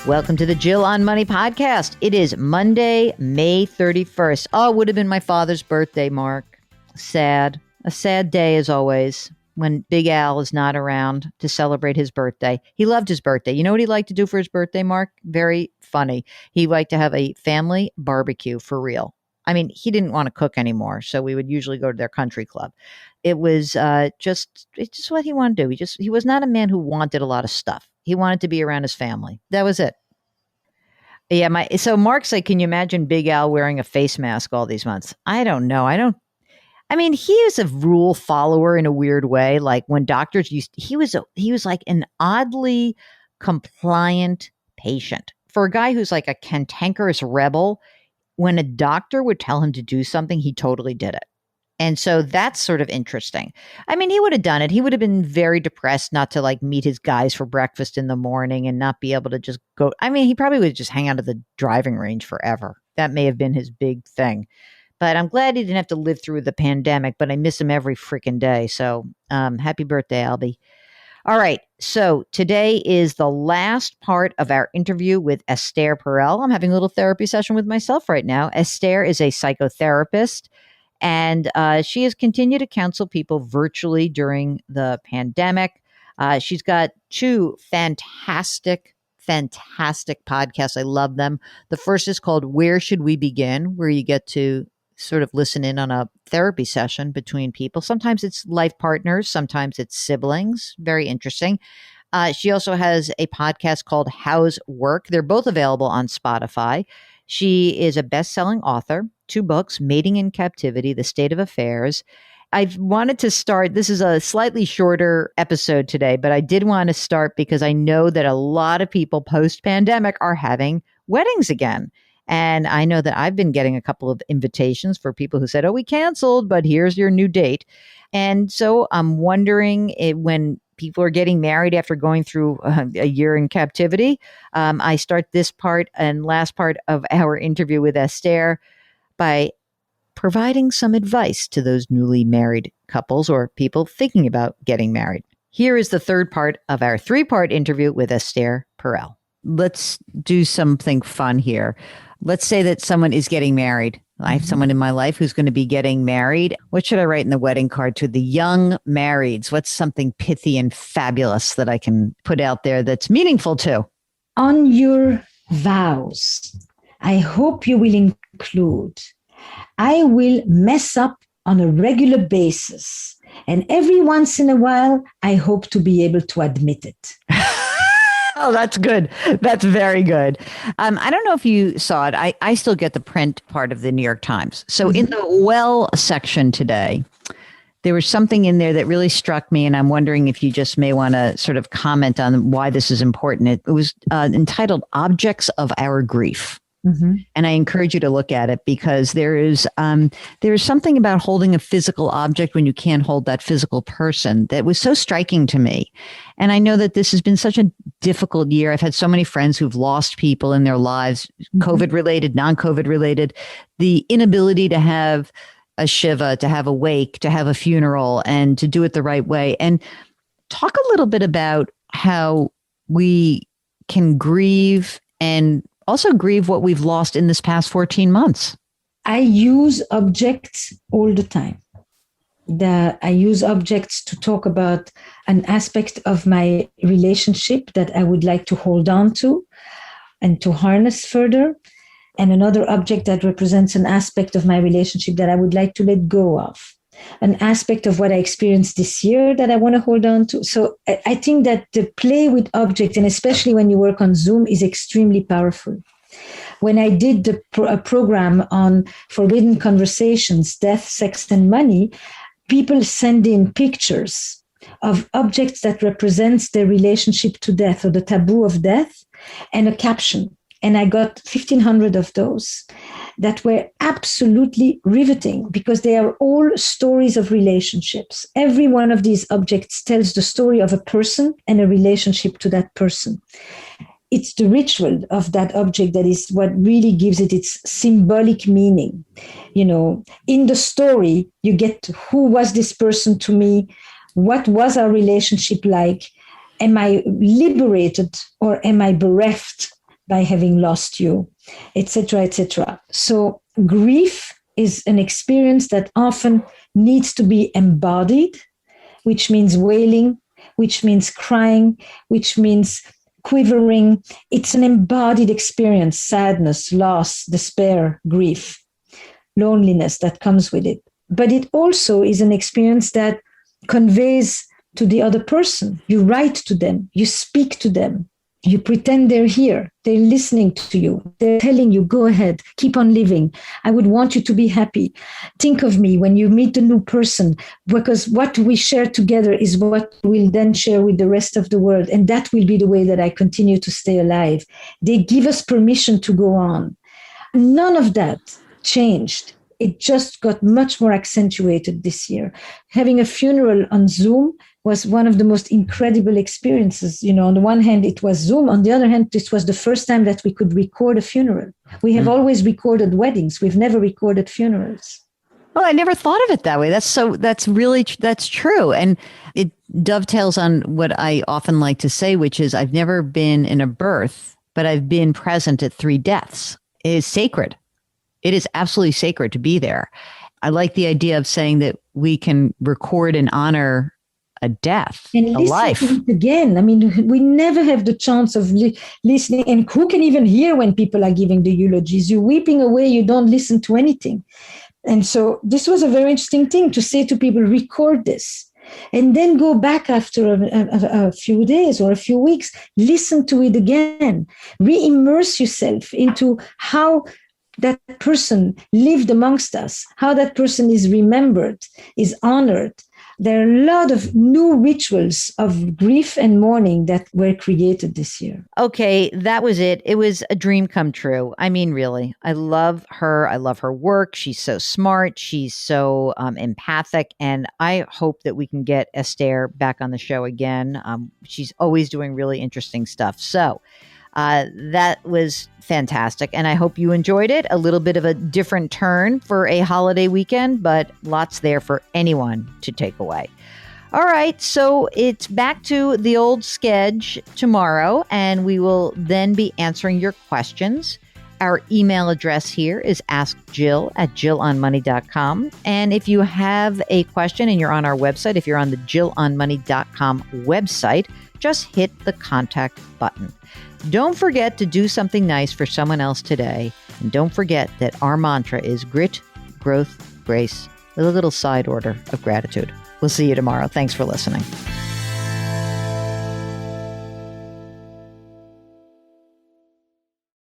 Welcome to the Jill on Money podcast. It is Monday, May 31st. Oh, it would have been my father's birthday, Mark. Sad. A sad day as always when Big Al is not around to celebrate his birthday. He loved his birthday. You know what he liked to do for his birthday, Mark? Very funny. He liked to have a family barbecue for real. I mean, he didn't want to cook anymore, so we would usually go to their country club. It was it's just what he wanted to do. He was not a man who wanted a lot of stuff. He wanted to be around his family. That was it. Yeah, so Mark's like, can you imagine Big Al wearing a face mask all these months? I don't know. I mean, he is a rule follower in a weird way. Like when doctors he was like an oddly compliant patient. For a guy who's like a cantankerous rebel, when a doctor would tell him to do something, he totally did it. And so that's sort of interesting. I mean, he would have done it. He would have been very depressed not to like meet his guys for breakfast in the morning and not be able to just go. I mean, he probably would just hang out at the driving range forever. That may have been his big thing. But I'm glad he didn't have to live through the pandemic, but I miss him every freaking day. So happy birthday, Albie. All right. So today is the last part of our interview with Esther Perel. I'm having a little therapy session with myself right now. Esther is a psychotherapist. And she has continued to counsel people virtually during the pandemic. She's got two fantastic podcasts. I love them. The first is called Where Should We Begin, where you get to sort of listen in on a therapy session between people. Sometimes it's life partners, sometimes it's siblings. Very interesting. She also has a podcast called How's Work. They're both available on Spotify. She is a best-selling author, 2 books, Mating in Captivity, The State of Affairs. I wanted to start, this is a slightly shorter episode today, but I did want to start because I know that a lot of people post-pandemic are having weddings again. And I know that I've been getting a couple of invitations for people who said, oh, we canceled, but here's your new date. And so I'm wondering when people are getting married after going through a year in captivity. I start this part and last part of our interview with Esther by providing some advice to those newly married couples or people thinking about getting married. Here is the third part of our 3-part interview with Esther Perel. Let's do something fun here. Let's say that someone is getting married. I have someone in my life who's going to be getting married. What should I write in the wedding card to the young marrieds? What's something pithy and fabulous that I can put out there that's meaningful too? On your vows, I hope you will include, I will mess up on a regular basis. And every once in a while, I hope to be able to admit it. Oh, that's good. That's very good. I don't know if you saw it. I still get the print part of the New York Times. So in the well section today, there was something in there that really struck me. And I'm wondering if you just may want to sort of comment on why this is important. It was entitled Objects of Our Grief. And I encourage you to look at it because there is something about holding a physical object when you can't hold that physical person that was so striking to me. And I know that this has been such a difficult year. I've had so many friends who've lost people in their lives, COVID related, non-COVID related, the inability to have a shiva, to have a wake, to have a funeral, and to do it the right way. And talk a little bit about how we can grieve and also grieve what we've lost in this past 14 months. I use objects all the time. I use objects to talk about an aspect of my relationship that I would like to hold on to and to harness further. And another object that represents an aspect of my relationship that I would like to let go of. An aspect of what I experienced this year that I want to hold on to. So I think that the play with objects, and especially when you work on Zoom, is extremely powerful. When I did a program on forbidden conversations, death, sex, and money, people send in pictures of objects that represents their relationship to death or the taboo of death and a caption. And I got 1,500 of those that were absolutely riveting because they are all stories of relationships. Every one of these objects tells the story of a person and a relationship to that person. It's the ritual of that object that is what really gives it its symbolic meaning. You know, in the story, you get who was this person to me? What was our relationship like? Am I liberated or am I bereft by having lost you, etc., etc. So grief is an experience that often needs to be embodied, which means wailing, which means crying, which means quivering. It's an embodied experience, sadness, loss, despair, grief, loneliness that comes with it. But it also is an experience that conveys to the other person. You write to them, you speak to them, you pretend they're here, they're listening to you, they're telling you, go ahead, keep on living. I would want you to be happy. Think of me when you meet a new person, because what we share together is what we'll then share with the rest of the world. And that will be the way that I continue to stay alive. They give us permission to go on. None of that changed. It just got much more accentuated this year. Having a funeral on Zoom was one of the most incredible experiences. You know, on the one hand, it was Zoom. On the other hand, this was the first time that we could record a funeral. We have always recorded weddings. We've never recorded funerals. Well, I never thought of it that way. That's true. And it dovetails on what I often like to say, which is I've never been in a birth, but I've been present at 3 deaths. It is sacred. It is absolutely sacred to be there. I like the idea of saying that we can record and honor a death, and a life. Again, I mean, we never have the chance of listening. And who can even hear when people are giving the eulogies? You're weeping away. You don't listen to anything. And so this was a very interesting thing to say to people, record this. And then go back after a few days or a few weeks, listen to it again, re-immerse yourself into how that person lived amongst us, how that person is remembered, is honored. There are a lot of new rituals of grief and mourning that were created this year. Okay, that was it. It was a dream come true. I mean, really, I love her. I love her work. She's so smart. She's so empathic. And I hope that we can get Esther back on the show again. She's always doing really interesting stuff. So that was fantastic. And I hope you enjoyed it. A little bit of a different turn for a holiday weekend, but lots there for anyone to take away. All right. So it's back to the old sketch tomorrow, and we will then be answering your questions. Our email address here is askjill@jillonmoney.com. And if you have a question and you're on our website, if you're on the jillonmoney.com website, just hit the contact button. Don't forget to do something nice for someone else today. And don't forget that our mantra is grit, growth, grace, with a little side order of gratitude. We'll see you tomorrow. Thanks for listening.